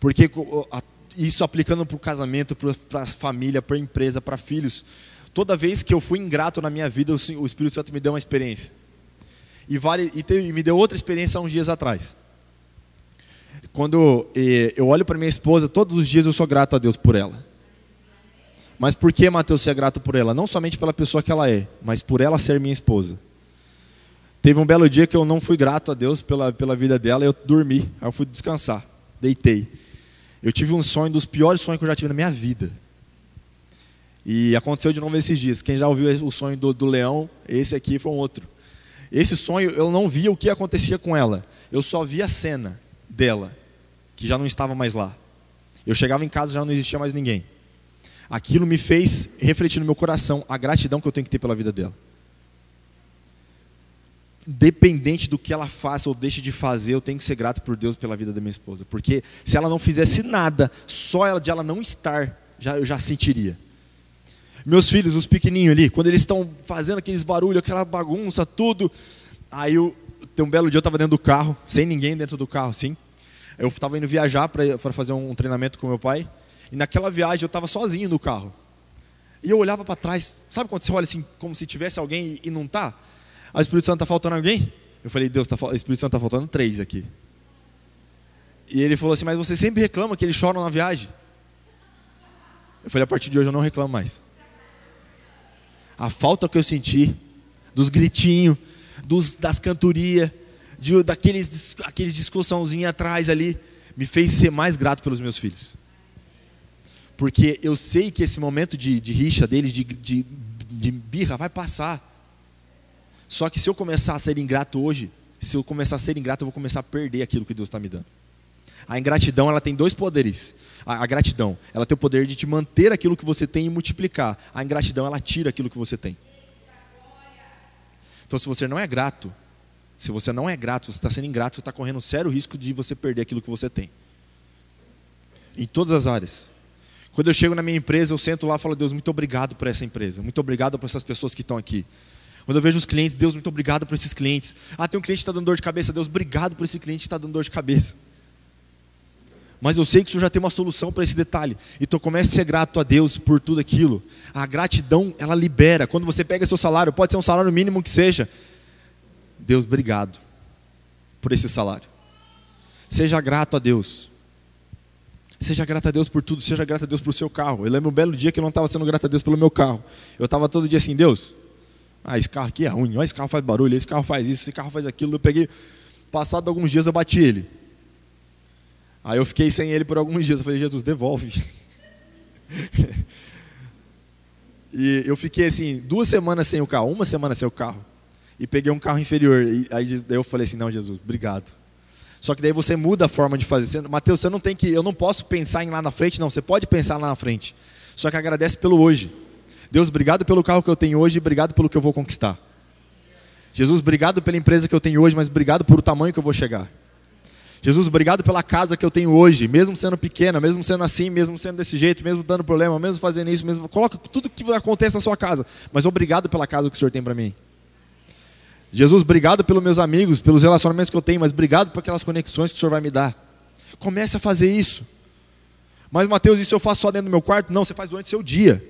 [SPEAKER 1] Porque isso aplicando para o casamento, para a família, para a empresa, para filhos. Toda vez que eu fui ingrato na minha vida, o Espírito Santo me deu uma experiência. E me deu outra experiência há uns dias atrás. Quando eu olho para minha esposa, todos os dias eu sou grato a Deus por ela. Mas por que, Mateus, você é grato por ela? Não somente pela pessoa que ela é, mas por ela ser minha esposa. Teve um belo dia que eu não fui grato a Deus pela vida dela, e eu dormi, aí eu fui descansar, deitei. Eu tive um sonho, dos piores sonhos que eu já tive na minha vida. E aconteceu de novo esses dias. Quem já ouviu o sonho do leão, esse aqui foi um outro. Esse sonho, eu não via o que acontecia com ela, eu só via a cena dela, que já não estava mais lá. Eu chegava em casa e já não existia mais ninguém. Aquilo me fez refletir no meu coração a gratidão que eu tenho que ter pela vida dela. Independente do que ela faça ou deixe de fazer, eu tenho que ser grato por Deus pela vida da minha esposa. Porque se ela não fizesse nada, só de ela não estar, eu já sentiria. Meus filhos, os pequenininhos ali, quando eles estão fazendo aqueles barulhos, aquela bagunça, tudo. Aí tem um belo dia eu estava dentro do carro, sem ninguém dentro do carro, sim. Eu estava indo viajar para fazer um treinamento com meu pai. E naquela viagem eu estava sozinho no carro. E eu olhava para trás. Sabe quando você olha assim, como se tivesse alguém e não está? Aí o Espírito Santo, está faltando alguém? Eu falei: Deus, o Espírito Santo está faltando 3 aqui. E ele falou assim: mas você sempre reclama que eles choram na viagem. Eu falei: a partir de hoje eu não reclamo mais. A falta que eu senti, dos gritinhos, das cantorias, aqueles discussãozinhos atrás ali, me fez ser mais grato pelos meus filhos. Porque eu sei que esse momento de rixa deles, de birra, vai passar. Só que se eu começar a ser ingrato hoje, eu vou começar a perder aquilo que Deus está me dando. A ingratidão, ela tem dois poderes. A gratidão, ela tem o poder de te manter aquilo que você tem e multiplicar. A ingratidão, ela tira aquilo que você tem. Então, se você não é grato, você está sendo ingrato, você está correndo um sério risco de você perder aquilo que você tem. Em todas as áreas. Quando eu chego na minha empresa, eu sento lá e falo, Deus, muito obrigado por essa empresa. Muito obrigado por essas pessoas que estão aqui. Quando eu vejo os clientes, Deus, muito obrigado por esses clientes. Ah, tem um cliente que está dando dor de cabeça. Deus, obrigado por esse cliente que está dando dor de cabeça. Mas eu sei que o Senhor já tem uma solução para esse detalhe. Então comece a ser grato a Deus por tudo aquilo. A gratidão, ela libera. Quando você pega seu salário, pode ser um salário mínimo que seja. Deus, obrigado por esse salário. Seja grato a Deus. Seja grato a Deus por tudo. Seja grato a Deus por seu carro. Eu lembro um belo dia que eu não estava sendo grato a Deus pelo meu carro. Eu estava todo dia assim, Deus, esse carro aqui é ruim. Olha, esse carro faz barulho, esse carro faz isso, esse carro faz aquilo. Eu peguei, passado alguns dias eu bati ele. Aí eu fiquei sem ele por alguns dias. Eu falei, Jesus, devolve. E eu fiquei assim, 2 semanas sem o carro, 1 semana sem o carro. E peguei um carro inferior. E aí eu falei assim, não, Jesus, obrigado. Só que daí você muda a forma de fazer. Mateus, você não tem que, eu não posso pensar em lá na frente. Não, você pode pensar lá na frente. Só que agradece pelo hoje. Deus, obrigado pelo carro que eu tenho hoje e obrigado pelo que eu vou conquistar. Jesus, obrigado pela empresa que eu tenho hoje, mas obrigado por o tamanho que eu vou chegar. Jesus, obrigado pela casa que eu tenho hoje, mesmo sendo pequena, mesmo sendo assim, mesmo sendo desse jeito, mesmo dando problema, mesmo fazendo isso, mesmo coloca tudo que acontece na sua casa, mas obrigado pela casa que o Senhor tem para mim. Jesus, obrigado pelos meus amigos, pelos relacionamentos que eu tenho, mas obrigado por aquelas conexões que o Senhor vai me dar. Comece a fazer isso. Mas Mateus, isso eu faço só dentro do meu quarto? Não, você faz durante o seu dia.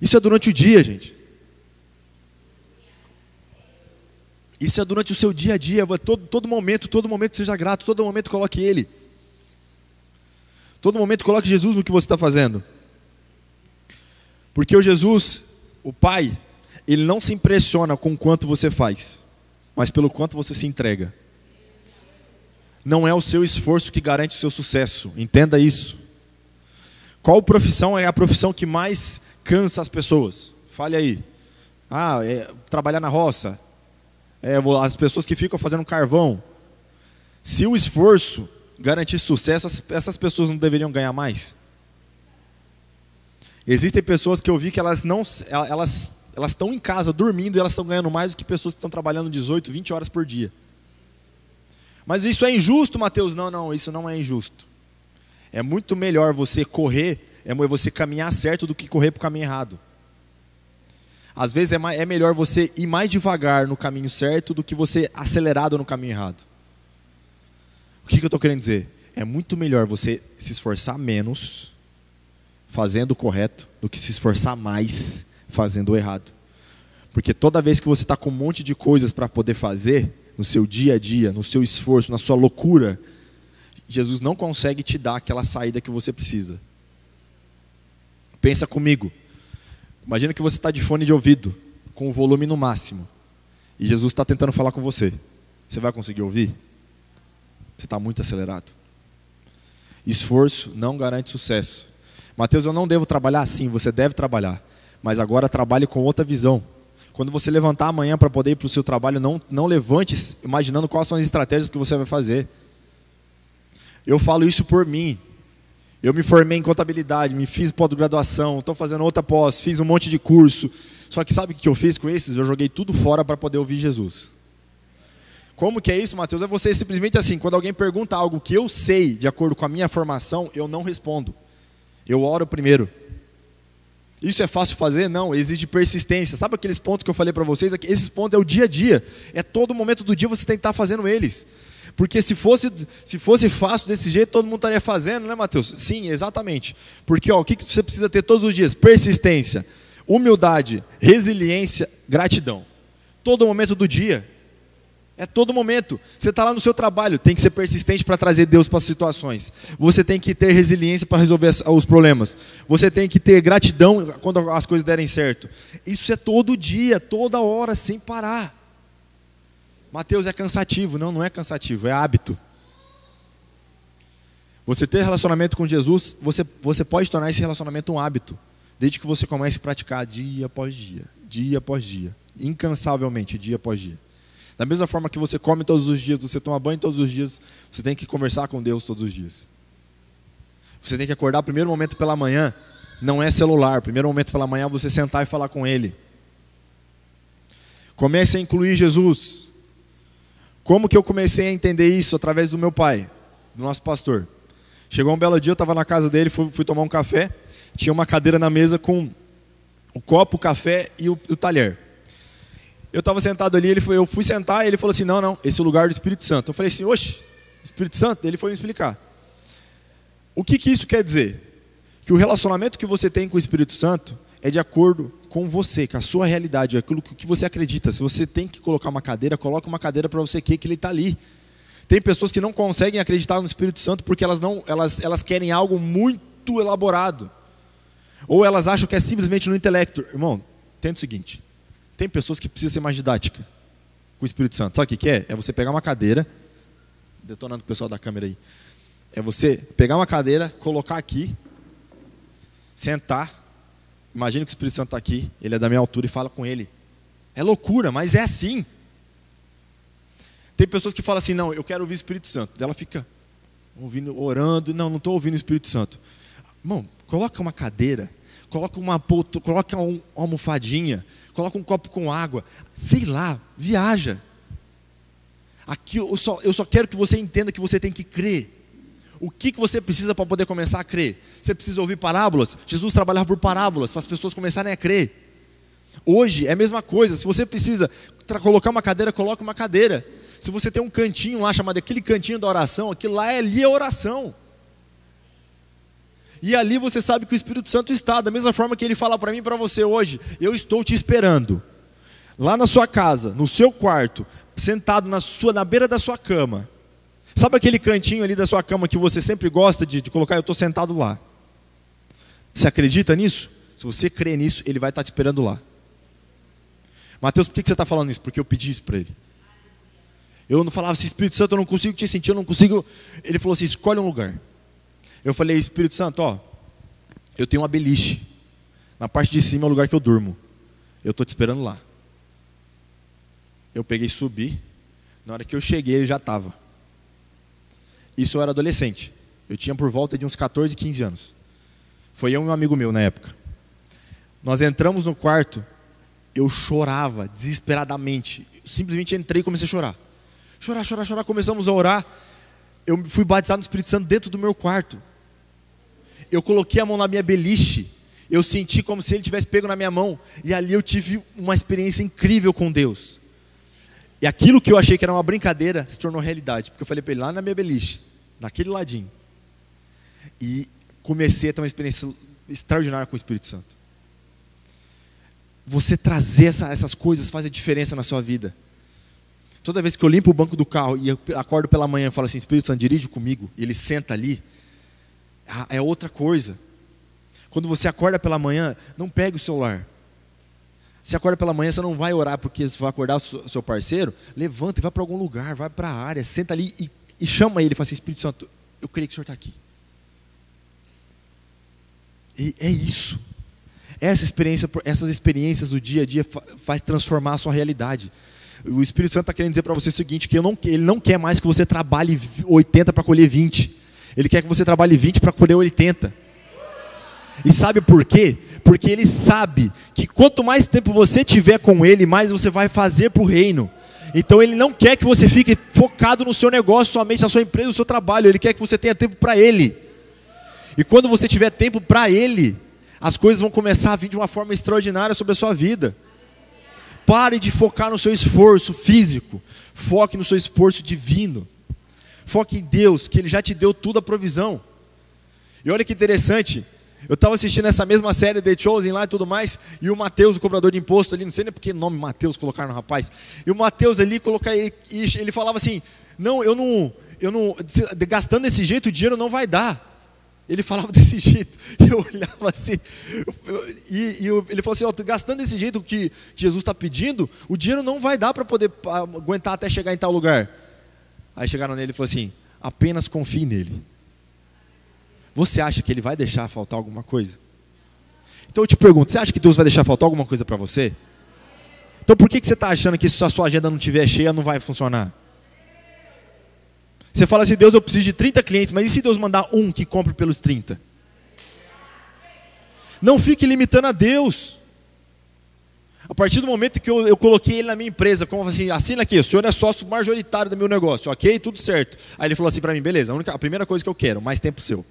[SPEAKER 1] Isso é durante o dia, gente. Isso é durante o seu dia a dia, todo momento seja grato, todo momento coloque Ele. Todo momento coloque Jesus no que você está fazendo. Porque o Jesus, o Pai, Ele não se impressiona com o quanto você faz, mas pelo quanto você se entrega. Não é o seu esforço que garante o seu sucesso, entenda isso. Qual profissão é a profissão que mais cansa as pessoas? Fale aí. Trabalhar na roça. As pessoas que ficam fazendo carvão. Se o esforço garantir sucesso, essas pessoas não deveriam ganhar mais? Existem pessoas que eu vi que elas estão em casa dormindo e elas estão ganhando mais do que pessoas que estão trabalhando 18, 20 horas por dia. Mas isso é injusto, Mateus? Não, isso não é injusto. É muito melhor você correr, você caminhar certo do que correr para o caminho errado. Às vezes é melhor você ir mais devagar no caminho certo do que você acelerado no caminho errado. O que eu estou querendo dizer? É muito melhor você se esforçar menos fazendo o correto do que se esforçar mais fazendo o errado. Porque toda vez que você está com um monte de coisas para poder fazer, no seu dia a dia, no seu esforço, na sua loucura, Jesus não consegue te dar aquela saída que você precisa. Pensa comigo. Imagina que você está de fone de ouvido, com o volume no máximo, e Jesus está tentando falar com você. Você vai conseguir ouvir? Você está muito acelerado. Esforço não garante sucesso. Mateus, eu não devo trabalhar? Sim, você deve trabalhar. Mas agora trabalhe com outra visão. Quando você levantar amanhã para poder ir para o seu trabalho, não levante imaginando quais são as estratégias que você vai fazer. Eu falo isso por mim. Eu me formei em contabilidade, me fiz pós-graduação, estou fazendo outra pós, fiz um monte de curso. Só que sabe o que eu fiz com esses? Eu joguei tudo fora para poder ouvir Jesus. Como que é isso, Mateus? É você simplesmente assim, quando alguém pergunta algo que eu sei, de acordo com a minha formação, eu não respondo. Eu oro primeiro. Isso é fácil fazer? Não, exige persistência. Sabe aqueles pontos que eu falei para vocês? Esses pontos é o dia a dia. É todo momento do dia você tem que estar fazendo eles. Porque se fosse fácil desse jeito, todo mundo estaria fazendo, né, Mateus? Sim, exatamente. Porque o que você precisa ter todos os dias? Persistência, humildade, resiliência, gratidão. Todo momento do dia. É todo momento. Você está lá no seu trabalho, tem que ser persistente para trazer Deus para as situações. Você tem que ter resiliência para resolver os problemas. Você tem que ter gratidão quando as coisas derem certo. Isso é todo dia, toda hora, sem parar. Mateus, é cansativo. Não é cansativo, é hábito. Você ter relacionamento com Jesus, você pode tornar esse relacionamento um hábito, desde que você comece a praticar dia após dia, incansavelmente, dia após dia. Da mesma forma que você come todos os dias, você toma banho todos os dias, você tem que conversar com Deus todos os dias. Você tem que acordar, o primeiro momento pela manhã, não é celular. O primeiro momento pela manhã é você sentar e falar com Ele. Comece a incluir Jesus. Como que eu comecei a entender isso? Através do meu pai, do nosso pastor. Chegou um belo dia, eu estava na casa dele, fui tomar um café. Tinha uma cadeira na mesa com o copo, o café e o talher. Eu estava sentado ali, eu fui sentar e ele falou assim, não, esse é o lugar do Espírito Santo. Eu falei assim, oxe, Espírito Santo? Ele foi me explicar. O que isso quer dizer? Que o relacionamento que você tem com o Espírito Santo é de acordo com você, com a sua realidade, aquilo que você acredita. Se você tem que colocar uma cadeira, coloque uma cadeira para você que ele está ali. Tem pessoas que não conseguem acreditar no Espírito Santo porque elas querem algo muito elaborado. Ou elas acham que é simplesmente no intelecto. Irmão, entenda o seguinte. Tem pessoas que precisam ser mais didática com o Espírito Santo. Sabe o que é? É você pegar uma cadeira, detonando o pessoal da câmera aí. É você pegar uma cadeira, colocar aqui, sentar. Imagina que o Espírito Santo está aqui, ele é da minha altura e fala com ele. É loucura, mas é assim. Tem pessoas que falam assim, não, eu quero ouvir o Espírito Santo. Ela fica ouvindo, orando, não estou ouvindo o Espírito Santo. Irmão, coloca uma cadeira, coloca uma almofadinha, coloca um copo com água, sei lá, viaja. Aqui eu só quero que você entenda que você tem que crer. O que você precisa para poder começar a crer? Você precisa ouvir parábolas? Jesus trabalhava por parábolas, para as pessoas começarem a crer. Hoje é a mesma coisa, se você precisa colocar uma cadeira, coloque uma cadeira. Se você tem um cantinho lá, chamado aquele cantinho da oração, aquilo lá ali é oração. E ali você sabe que o Espírito Santo está, da mesma forma que ele fala para mim e para você hoje, eu estou te esperando. Lá na sua casa, no seu quarto, sentado na beira da sua cama. Sabe aquele cantinho ali da sua cama que você sempre gosta de colocar? Eu estou sentado lá. Você acredita nisso? Se você crê nisso, ele vai estar te esperando lá. Mateus, por que você está falando isso? Porque eu pedi isso para ele. Eu não falava assim, Espírito Santo, eu não consigo te sentir, eu não consigo. Ele falou assim, escolhe um lugar. Eu falei, Espírito Santo, eu tenho uma beliche. Na parte de cima é o lugar que eu durmo. Eu estou te esperando lá. Eu peguei e subi. Na hora que eu cheguei, ele já estava. Isso eu era adolescente. Eu tinha por volta de uns 14, 15 anos. Foi eu e um amigo meu na época. Nós entramos no quarto. Eu chorava desesperadamente. Eu simplesmente entrei e comecei a chorar. Chorar. Começamos a orar. Eu fui batizado no Espírito Santo dentro do meu quarto. Eu coloquei a mão na minha beliche. Eu senti como se ele tivesse pego na minha mão. E ali eu tive uma experiência incrível com Deus. E aquilo que eu achei que era uma brincadeira se tornou realidade. Porque eu falei para ele lá na minha beliche, naquele ladinho. E comecei a ter uma experiência extraordinária com o Espírito Santo. Você trazer essas coisas faz a diferença na sua vida. Toda vez que eu limpo o banco do carro e eu acordo pela manhã e falo assim, Espírito Santo, dirige comigo, e ele senta ali, é outra coisa. Quando você acorda pela manhã, não pegue o celular. Se acorda pela manhã, você não vai orar porque você vai acordar o seu parceiro, levanta e vai para algum lugar, vai para a área, senta ali e chama ele e fala assim, Espírito Santo, eu creio que o Senhor está aqui. E é isso. Essas experiências do dia a dia faz transformar a sua realidade. O Espírito Santo está querendo dizer para você o seguinte, que ele não quer mais que você trabalhe 80 para colher 20. Ele quer que você trabalhe 20 para colher 80. E sabe por quê? Porque ele sabe que quanto mais tempo você tiver com ele, mais você vai fazer para o reino. Então ele não quer que você fique focado no seu negócio, somente na sua empresa, no seu trabalho. Ele quer que você tenha tempo para ele. E quando você tiver tempo para ele, as coisas vão começar a vir de uma forma extraordinária sobre a sua vida. Pare de focar no seu esforço físico. Foque no seu esforço divino. Foque em Deus, que Ele já te deu toda a provisão. E olha que interessante. Eu estava assistindo essa mesma série The Chosen lá e tudo mais. E o Mateus, o cobrador de imposto ali, não sei nem porque nome Mateus colocaram no rapaz. E o Mateus ali, ele falava assim, não, eu não, gastando desse jeito o dinheiro não vai dar. Ele falava desse jeito, eu olhava assim, ele falou assim, gastando desse jeito que Jesus está pedindo, o dinheiro não vai dar para poder aguentar até chegar em tal lugar. Aí chegaram nele e falou assim, apenas confie nele. Você acha que ele vai deixar faltar alguma coisa? Então eu te pergunto, você acha que Deus vai deixar faltar alguma coisa para você? Então por que você está achando que se a sua agenda não estiver cheia, não vai funcionar? Você fala assim, Deus, eu preciso de 30 clientes, mas e se Deus mandar um que compre pelos 30? Não fique limitando a Deus. A partir do momento que eu coloquei ele na minha empresa, como assim, assina aqui, o senhor é sócio majoritário do meu negócio, ok? Tudo certo. Aí ele falou assim para mim, beleza, a primeira coisa que eu quero, mais tempo seu.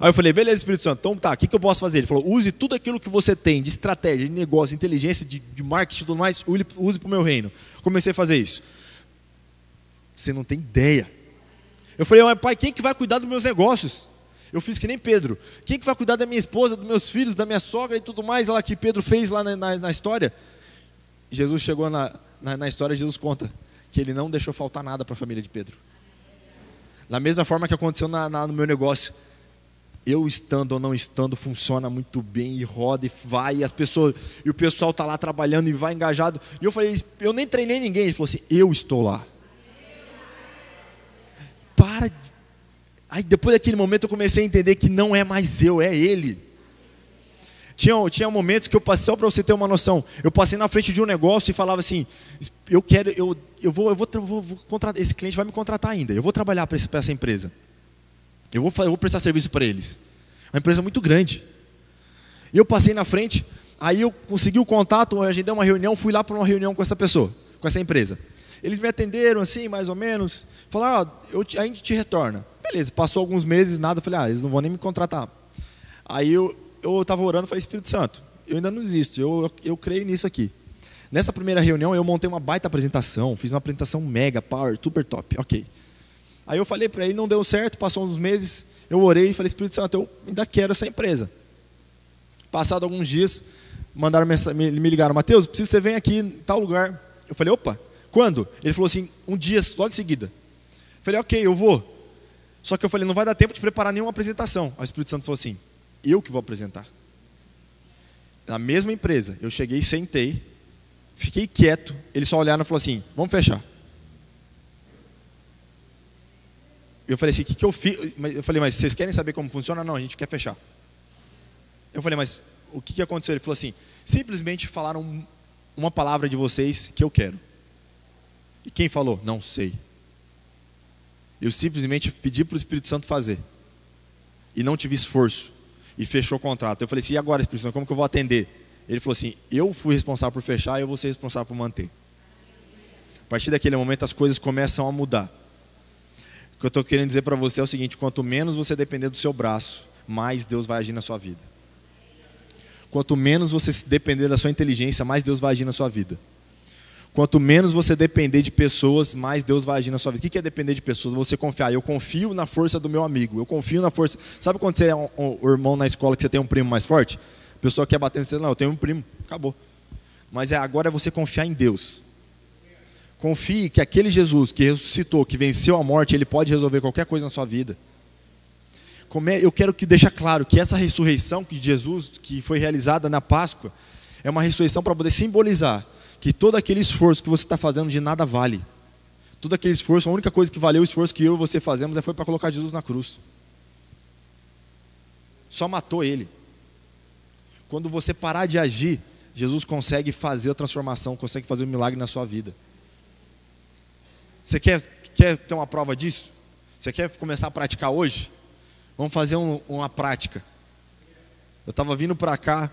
[SPEAKER 1] Aí eu falei, beleza, Espírito Santo, então tá, o que eu posso fazer? Ele falou, use tudo aquilo que você tem de estratégia, de negócio, inteligência, de marketing e tudo mais, use para o meu reino. Comecei a fazer isso. Você não tem ideia. Eu falei, mas pai, quem que vai cuidar dos meus negócios? Eu fiz que nem Pedro. Quem que vai cuidar da minha esposa, dos meus filhos, da minha sogra e tudo mais lá que Pedro fez lá na história? Jesus chegou na história, Jesus conta que ele não deixou faltar nada para a família de Pedro. Da mesma forma que aconteceu no meu negócio. Eu estando ou não estando, funciona muito bem, e roda, e vai, e o pessoal está lá trabalhando e vai engajado. E eu falei, eu nem treinei ninguém. Ele falou assim, eu estou lá. Para de... Aí depois daquele momento eu comecei a entender que não é mais eu, é Ele. Tinha momentos que eu passei, só para você ter uma noção, eu passei na frente de um negócio e falava assim, eu vou contratar, esse cliente vai me contratar ainda, eu vou trabalhar para essa empresa. Eu vou prestar serviço para eles. Uma empresa muito grande. E eu passei na frente, aí eu consegui o contato, eu agendei uma reunião, fui lá para uma reunião com essa pessoa, com essa empresa. Eles me atenderam assim, mais ou menos. Falaram, a gente te retorna. Beleza, passou alguns meses, nada. Eu falei, eles não vão nem me contratar. Aí eu estava orando, falei, Espírito Santo, eu ainda não desisto, eu creio nisso aqui. Nessa primeira reunião, eu montei uma baita apresentação, fiz uma apresentação mega, power, super top, ok. Aí eu falei para ele, não deu certo, passou uns meses, eu orei e falei, Espírito Santo, eu ainda quero essa empresa. Passado alguns dias, me ligaram, Mateus, preciso que você venha aqui em tal lugar. Eu falei, opa, quando? Ele falou assim, um dia, logo em seguida. Eu falei, ok, eu vou. Só que eu falei, não vai dar tempo de preparar nenhuma apresentação. Aí o Espírito Santo falou assim, eu que vou apresentar. Na mesma empresa, eu cheguei, sentei, fiquei quieto, ele só olharam e falou assim, vamos fechar. Eu falei assim, o que eu fiz? Eu falei, mas vocês querem saber como funciona? Não, a gente quer fechar. Eu falei, mas o que aconteceu? Ele falou assim, simplesmente falaram uma palavra de vocês que eu quero. E quem falou? Não sei. Eu simplesmente pedi para o Espírito Santo fazer. E não tive esforço. E fechou o contrato. Eu falei assim, e agora, Espírito Santo, como que eu vou atender? Ele falou assim, eu fui responsável por fechar, eu vou ser responsável por manter. A partir daquele momento as coisas começam a mudar. O que eu estou querendo dizer para você é o seguinte, quanto menos você depender do seu braço, mais Deus vai agir na sua vida. Quanto menos você depender da sua inteligência, mais Deus vai agir na sua vida. Quanto menos você depender de pessoas, mais Deus vai agir na sua vida. O que é depender de pessoas? Você confiar. Eu confio na força do meu amigo. Eu confio na força... Sabe quando você é um irmão na escola que você tem um primo mais forte? A pessoa quer bater em você, não, eu tenho um primo. Acabou. Mas agora é você confiar em Deus. Confie que aquele Jesus que ressuscitou, que venceu a morte, Ele pode resolver qualquer coisa na sua vida. Eu quero que deixe claro que essa ressurreição de Jesus, que foi realizada na Páscoa, é uma ressurreição para poder simbolizar que todo aquele esforço que você está fazendo de nada vale. Todo aquele esforço, a única coisa que valeu o esforço que eu e você fazemos foi para colocar Jesus na cruz. Só matou Ele. Quando você parar de agir, Jesus consegue fazer a transformação, consegue fazer um milagre na sua vida. Você quer ter uma prova disso? Você quer começar a praticar hoje? Vamos fazer uma prática. Eu estava vindo para cá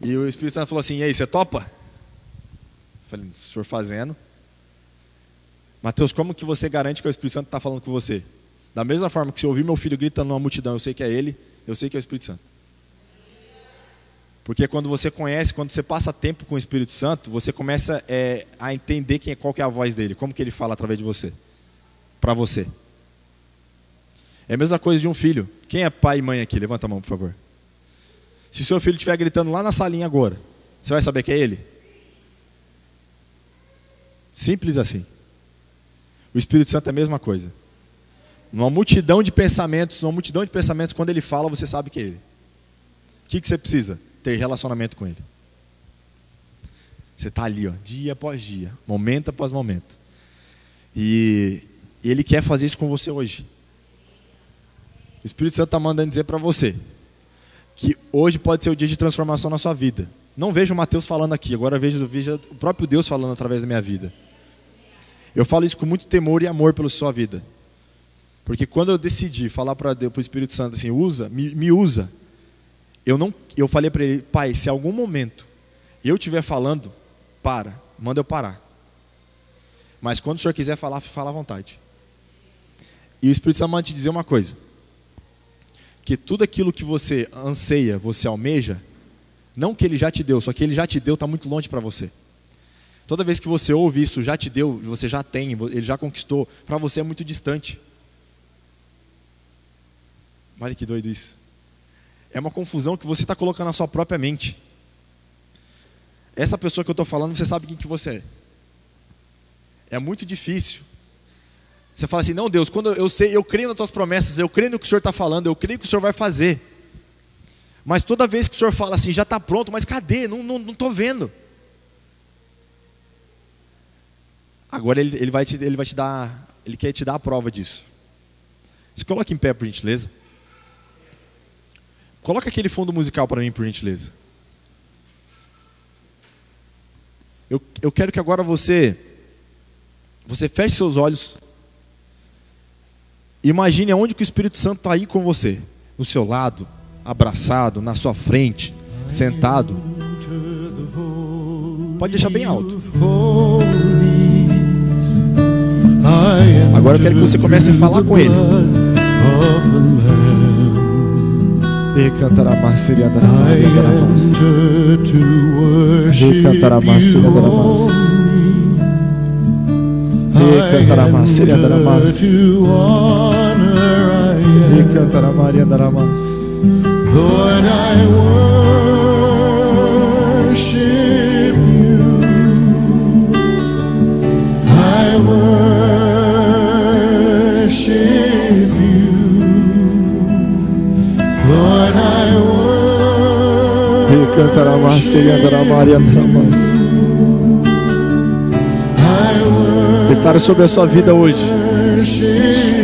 [SPEAKER 1] e o Espírito Santo falou assim, e aí, você topa? Eu falei, o senhor fazendo. Mateus, como que você garante que o Espírito Santo está falando com você? Da mesma forma que se eu ouvir meu filho gritando numa multidão, eu sei que é ele, eu sei que é o Espírito Santo. Porque quando você conhece, quando você passa tempo com o Espírito Santo, você começa a entender qual que é a voz dele, como que ele fala através de você, para você. É a mesma coisa de um filho. Quem é pai e mãe aqui? Levanta a mão, por favor. Se seu filho estiver gritando lá na salinha agora, você vai saber que é ele? Simples assim. O Espírito Santo é a mesma coisa. Numa multidão de pensamentos, quando ele fala, você sabe que é ele. O que você precisa? Ter relacionamento com ele. Você está ali, ó, dia após dia, momento após momento. E ele quer fazer isso com você hoje. O Espírito Santo está mandando dizer para você que hoje pode ser o dia de transformação na sua vida. Não vejo o Mateus falando aqui, agora vejo o próprio Deus falando através da minha vida. Eu falo isso com muito temor e amor pela sua vida. Porque quando eu decidi falar para Deus, para o Espírito Santo assim, me usa, eu falei para ele, Pai, se algum momento eu estiver falando, manda eu parar. Mas quando o Senhor quiser falar, fala à vontade. E o Espírito Santo manda te dizer uma coisa, que tudo aquilo que você anseia, você almeja, não que Ele já te deu, só que Ele já te deu, está muito longe para você. Toda vez que você ouve isso, já te deu, você já tem, Ele já conquistou, para você é muito distante. Olha que doido isso. É uma confusão que você está colocando na sua própria mente. Essa pessoa que eu estou falando, você sabe quem que você é. É muito difícil. Você fala assim, não Deus, quando eu creio nas tuas promessas, eu creio no que o Senhor está falando, eu creio que o Senhor vai fazer. Mas toda vez que o Senhor fala assim, já está pronto, mas cadê? Não estou vendo. Agora ele vai te dar, Ele quer te dar a prova disso. Se coloque em pé, por gentileza. Coloca aquele fundo musical para mim, por gentileza. Eu quero que agora você feche seus olhos. Imagine aonde que o Espírito Santo está aí com você. No seu lado, abraçado, na sua frente, sentado. Pode deixar bem alto. Agora eu quero que você comece a falar com Ele. E cantará Marcelia da Ramas. E cantará Marcelia da Ramas. E cantará Marcelia da Ramas. E cantará Maria da Ramas. Lord, I worship you. I worship you. Lord, I worship you. E cantará Marcelia da Maria da Ramas. Declaro sobre a sua vida hoje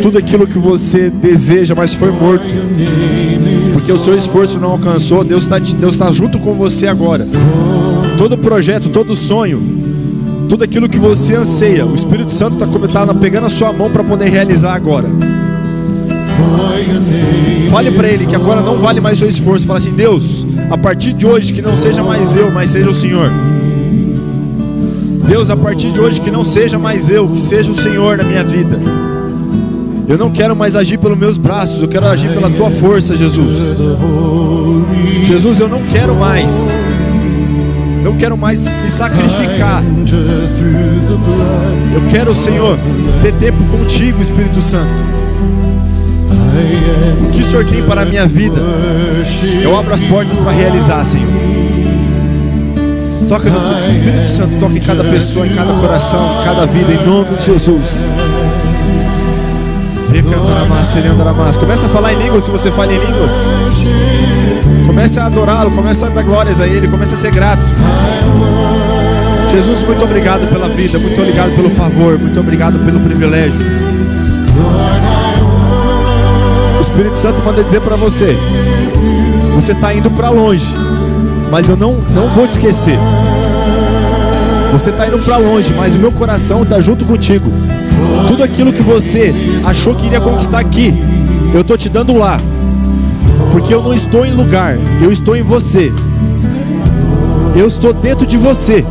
[SPEAKER 1] tudo aquilo que você deseja, mas foi morto, porque o seu esforço não alcançou. Deus está junto com você agora. Todo projeto, todo sonho, tudo aquilo que você anseia, o Espírito Santo está pegando a sua mão para poder realizar agora. Fale para Ele que agora não vale mais o seu esforço. Fala assim, Deus, a partir de hoje que não seja mais eu, mas seja o Senhor. Deus, a partir de hoje que não seja mais eu, que seja o Senhor na minha vida. Eu não quero mais agir pelos meus braços, eu quero agir pela Tua força, Jesus. Jesus, eu não quero mais me sacrificar. Eu quero, Senhor, ter tempo contigo, Espírito Santo. O que o Senhor tem para a minha vida, eu abro as portas para realizar, Senhor. Toca no Espírito Santo, toca em cada pessoa, em cada coração, em cada vida, em nome de Jesus. Começa a falar em línguas se você fala em línguas. Comece a adorá-lo, comece a dar glórias a Ele, comece a ser grato. Jesus, muito obrigado pela vida, muito obrigado pelo favor, muito obrigado pelo privilégio. O Espírito Santo manda dizer para você: você está indo para longe, mas eu não vou te esquecer. Você está indo para longe, mas o meu coração está junto contigo. Tudo aquilo que você achou que iria conquistar aqui, eu estou te dando lá. Porque eu não estou em lugar, eu estou em você. Eu estou dentro de você.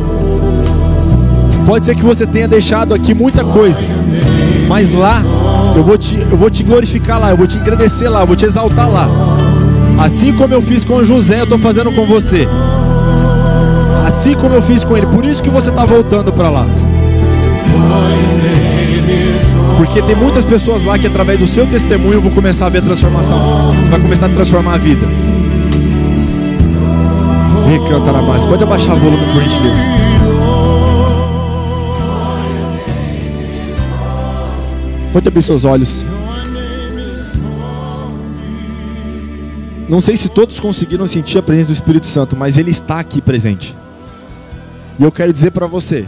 [SPEAKER 1] Pode ser que você tenha deixado aqui muita coisa, mas lá eu vou te glorificar lá, eu vou te agradecer lá, eu vou te exaltar lá. Assim como eu fiz com José, eu estou fazendo com você. Assim como eu fiz com ele. Por isso que você está voltando para lá. Porque tem muitas pessoas lá que através do seu testemunho vão começar a ver a transformação. Você vai começar a transformar a vida. E cantará mais. Pode abaixar o volume por gentileza. Pode abrir seus olhos. Não sei se todos conseguiram sentir a presença do Espírito Santo, mas Ele está aqui presente. E eu quero dizer para você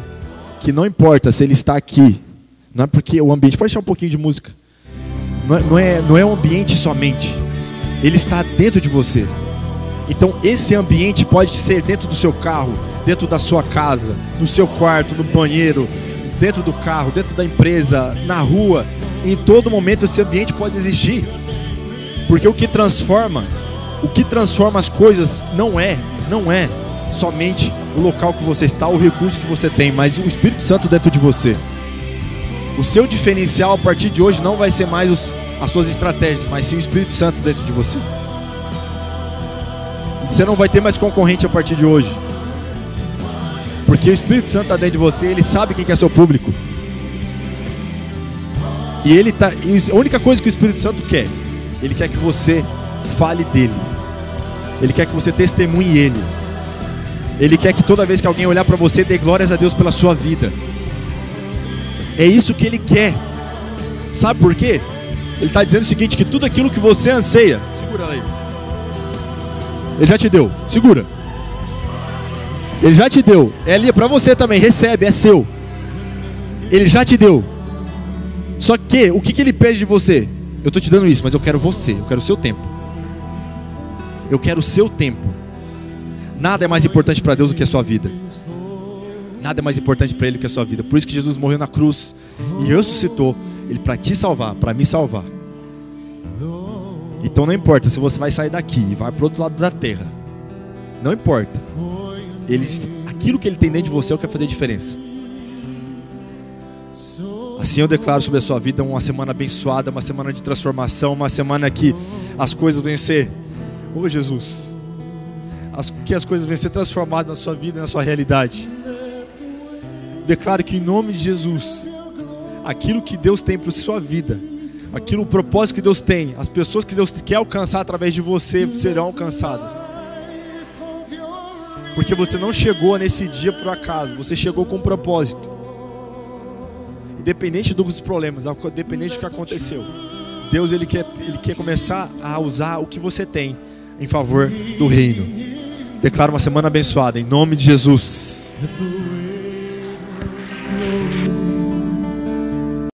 [SPEAKER 1] que não importa se Ele está aqui, não é porque o ambiente, pode deixar um pouquinho de música, não é o ambiente somente, Ele está dentro de você. Então esse ambiente pode ser dentro do seu carro, dentro da sua casa, no seu quarto, no banheiro, dentro do carro, dentro da empresa, na rua. Em todo momento esse ambiente pode existir. Porque o que transforma as coisas não é somente o local que você está, o recurso que você tem, mas o Espírito Santo dentro de você. O seu diferencial a partir de hoje não vai ser mais as suas estratégias, mas sim o Espírito Santo dentro de você. Você não vai ter mais concorrente a partir de hoje, porque o Espírito Santo está dentro de você. Ele sabe quem que é seu público. E a única coisa que o Espírito Santo quer, ele quer que você fale dele. Ele quer que você testemunhe ele. Ele quer que toda vez que alguém olhar para você, dê glórias a Deus pela sua vida. É isso que ele quer. Sabe por quê? Ele está dizendo o seguinte, que tudo aquilo que você anseia, segura aí. Ele já te deu, segura. Ele já te deu, é ali para você também, recebe, é seu. Ele já te deu. Só que, o que ele pede de você? Eu estou te dando isso, mas eu quero você, eu quero o seu tempo. Eu quero o seu tempo. Nada é mais importante para Deus do que a sua vida. Nada é mais importante para Ele do que a sua vida. Por isso que Jesus morreu na cruz e ressuscitou, Ele para te salvar, para me salvar. Então não importa se você vai sair daqui e vai para o outro lado da terra. Não importa. Aquilo que Ele tem dentro de você é o que vai fazer a diferença. Assim eu declaro sobre a sua vida uma semana abençoada, uma semana de transformação, uma semana que as coisas vão ser, oh Jesus, que as coisas vão ser transformadas na sua vida e na sua realidade. Declaro que em nome de Jesus, aquilo que Deus tem para a sua vida, o propósito que Deus tem, as pessoas que Deus quer alcançar através de você serão alcançadas. Porque você não chegou nesse dia por acaso, você chegou com um propósito. Independente dos problemas, independente do que aconteceu, Deus ele quer começar a usar o que você tem em favor do reino. Declaro uma semana abençoada em nome de Jesus.